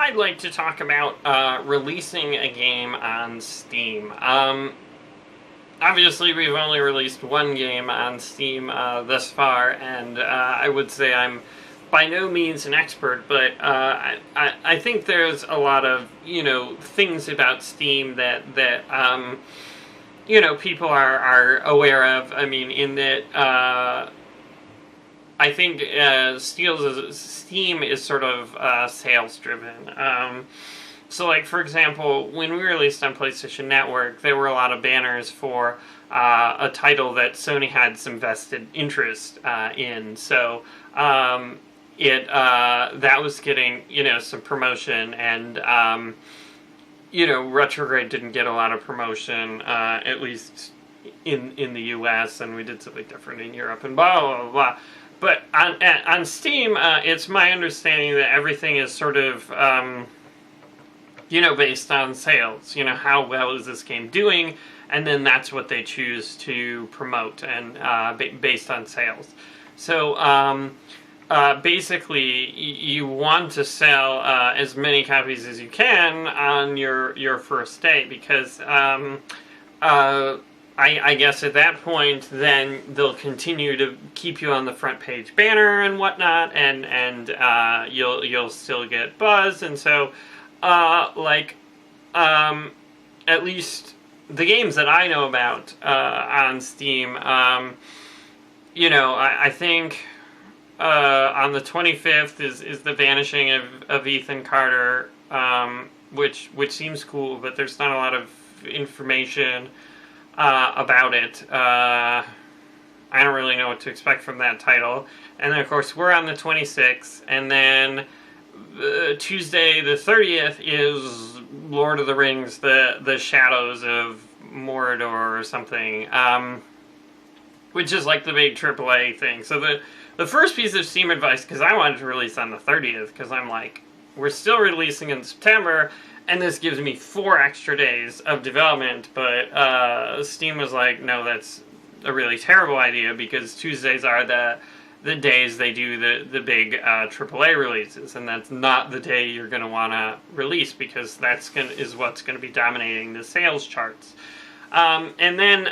I'd like to talk about releasing a game on Steam. Obviously, we've only released one game on Steam thus far, and I would say I'm by no means an expert, but I think there's a lot of, things about Steam that people are aware of. I mean, in that I think Steam is sort of sales driven. So, like, for example, when we released on PlayStation Network, there were a lot of banners for a title that Sony had some vested interest in. So, that was getting, some promotion, and, Retrograde didn't get a lot of promotion, at least in the US, and we did something different in Europe, and blah, blah, blah, blah. But on Steam, it's my understanding that everything is sort of, based on sales. How well is this game doing? And then that's what they choose to promote, and based on sales. So, basically, you want to sell as many copies as you can on your first day, because I guess at that point, then they'll continue to keep you on the front page banner and whatnot, and you'll still get buzz. And so, at least the games that I know about on Steam, I think on the 25th is the vanishing of Ethan Carter, which seems cool, but there's not a lot of information about it. I don't really know what to expect from that title. And then, of course, we're on the 26th, and then Tuesday the 30th is Lord of the Rings, the Shadows of Mordor or something, which is like the big AAA thing. So the first piece of Steam advice, because I wanted to release on the 30th, because I'm like, we're still releasing in September, and this gives me 4 extra days of development, but Steam was like, no, that's a really terrible idea, because Tuesdays are the days they do the big AAA releases, and that's not the day you're going to want to release, because is what's going to be dominating the sales charts. And then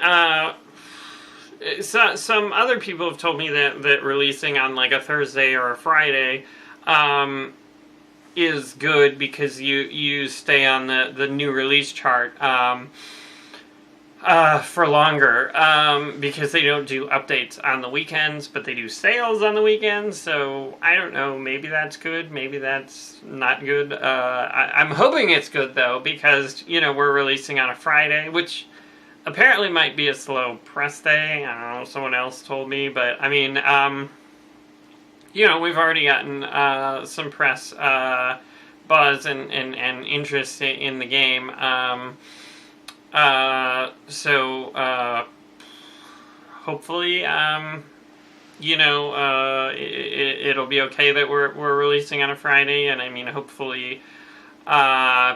some other people have told me that releasing on like a Thursday or a Friday is good, because you stay on the new release chart for longer, because they don't do updates on the weekends, but they do sales on the weekends. So I don't know, maybe that's good, maybe that's not good. I'm hoping it's good, though, because we're releasing on a Friday, which apparently might be a slow press day. I don't know, someone else told me, but I mean, we've already gotten some press buzz and interest in the game. So hopefully, it'll be okay that we're releasing on a Friday, and I mean, hopefully,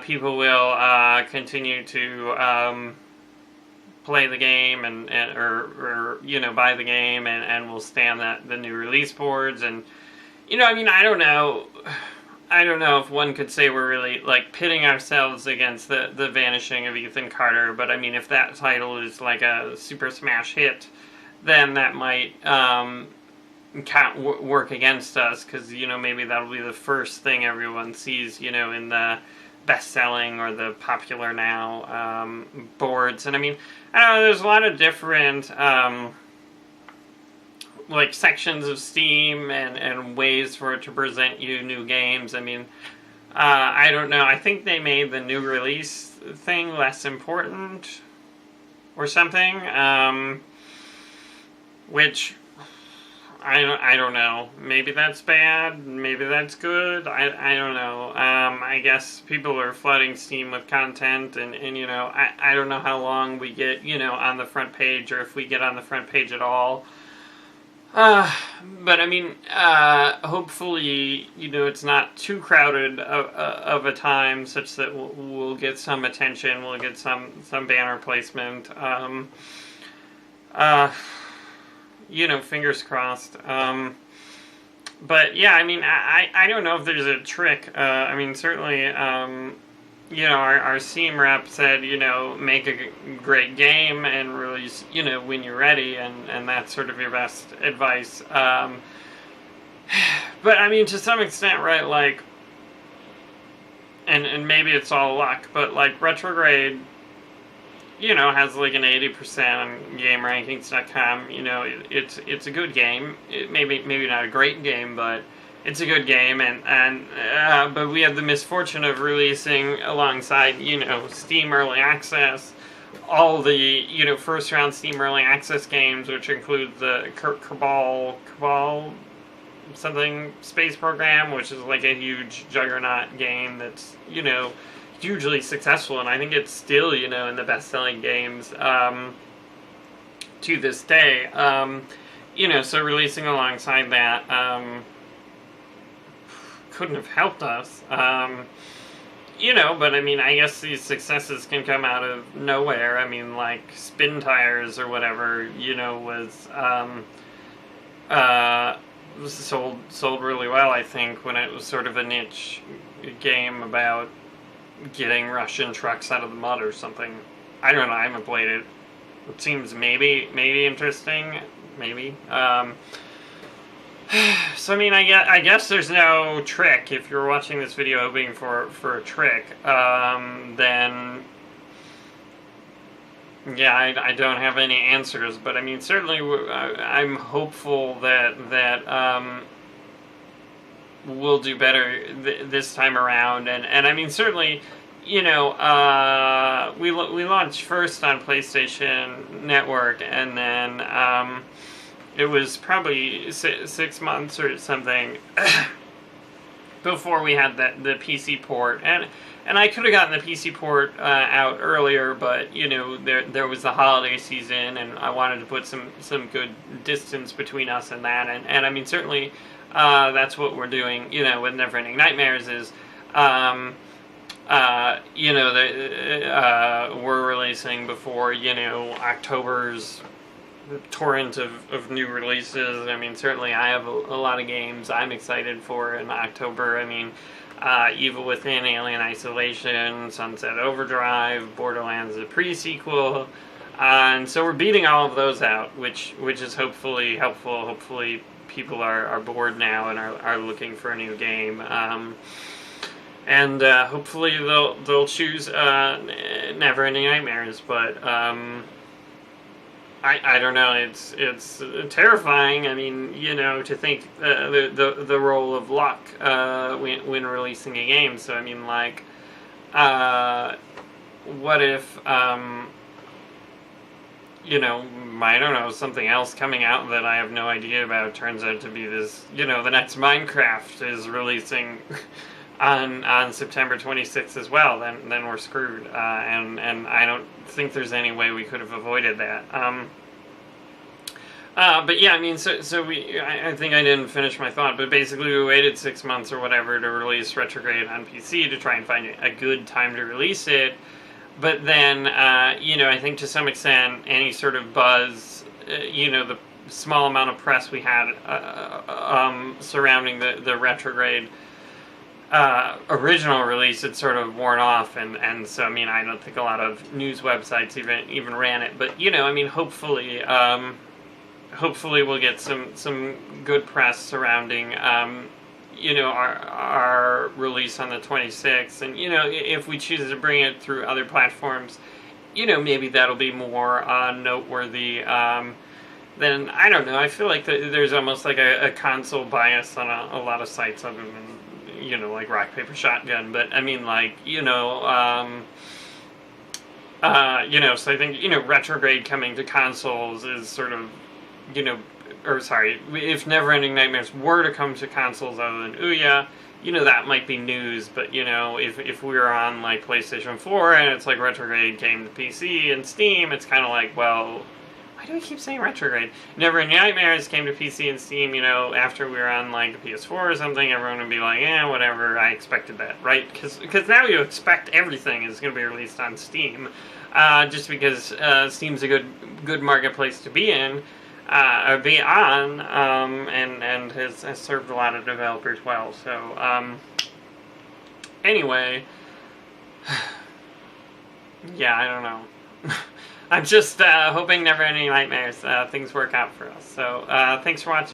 people will continue to play the game or buy the game, and we'll stay on the new release boards. And I don't know if one could say we're really like pitting ourselves against the vanishing of Ethan Carter, but I mean, if that title is like a super smash hit, then that might work against us, because maybe that'll be the first thing everyone sees in the best-selling or the popular now boards. And I mean, I don't know, there's a lot of different like sections of Steam and ways for it to present you new games. I mean, I don't know, I think they made the new release thing less important or something, which I don't know. Maybe that's bad. Maybe that's good. I don't know. I guess people are flooding Steam with content, and I don't know how long we get, on the front page, or if we get on the front page at all. But I mean, hopefully, it's not too crowded of a time, such that we'll get some attention. We'll get some banner placement. Fingers crossed. But yeah, I mean, I don't know if there's a trick. I mean, certainly, you know, our Steam rep said, you know, make a great game and release, you know, when you're ready, and that's sort of your best advice. But I mean, to some extent, right, like, and maybe it's all luck, but like Retrograde, you know, has like an 80% on GameRankings.com. You know, it's a good game. Maybe not a great game, but it's a good game. But we have the misfortune of releasing alongside, you know, Steam Early Access, all the, you know, first round Steam Early Access games, which include the Cabal something space program, which is like a huge juggernaut game that's, you know, hugely successful, and I think it's still, you know, in the best-selling games to this day. You know, so releasing alongside that couldn't have helped us. You know, but I mean, I guess these successes can come out of nowhere. I mean, like Spin Tires or whatever, you know, was sold really well, I think, when it was sort of a niche game about getting Russian trucks out of the mud or something. I don't know, I haven't played it. It seems maybe interesting, maybe. So I mean, I guess there's no trick. If you're watching this video hoping for a trick, then yeah, I don't have any answers. But I mean, certainly I'm hopeful that we'll do better this time around. And I mean, certainly, you know, we launched first on PlayStation Network, and then it was probably 6 months or something before we had the PC port. And I could have gotten the PC port out earlier, but, you know, there was the holiday season, and I wanted to put some good distance between us and that. And I mean, certainly, that's what we're doing, you know, with Neverending Nightmares is, you know, we're releasing before, you know, October's torrent of new releases. I mean, certainly I have a lot of games I'm excited for in October. I mean, Evil Within, Alien Isolation, Sunset Overdrive, Borderlands the pre-sequel, and so we're beating all of those out, which is hopefully helpful. Hopefully people are bored now and are looking for a new game, and hopefully they'll choose Neverending Nightmares. But I don't know. It's terrifying. I mean, you know, to think the role of luck when releasing a game. So I mean, like, what if you know, I don't know, something else coming out that I have no idea about turns out to be this. You know, the next Minecraft is releasing on September 26th as well. Then we're screwed. And I don't think there's any way we could have avoided that. But yeah, I mean, so I think I didn't finish my thought, but basically we waited 6 months or whatever to release Retrograde on PC to try and find a good time to release it. But then, you know, I think to some extent, any sort of buzz, you know, the small amount of press we had surrounding the Retrograde original release had sort of worn off, and so I mean, I don't think a lot of news websites even ran it. But you know, I mean, hopefully we'll get some good press surrounding you know, our release on the 26th, and you know, if we choose to bring it through other platforms, you know, maybe that'll be more noteworthy. Then I don't know. I feel like there's almost like a console bias on a lot of sites other than, you know, like Rock Paper Shotgun. But I mean, like, you know, so I think, you know, Retrograde coming to consoles is sort of, you know, or sorry, if Neverending Nightmares were to come to consoles other than Ouya, you know, that might be news. But, you know, if we were on, like, PlayStation 4 and it's like Retrograde came to PC and Steam, it's kind of like, well, why do we keep saying Retrograde? Neverending Nightmares came to PC and Steam, you know, after we were on, like, the PS4 or something, everyone would be like, eh, whatever, I expected that, right? Because now you expect everything is going to be released on Steam, just because Steam's a good marketplace to be in. or be on, and has served a lot of developers well. So anyway, yeah, I don't know. I'm just hoping Neverending Nightmares things work out for us. So thanks for watching.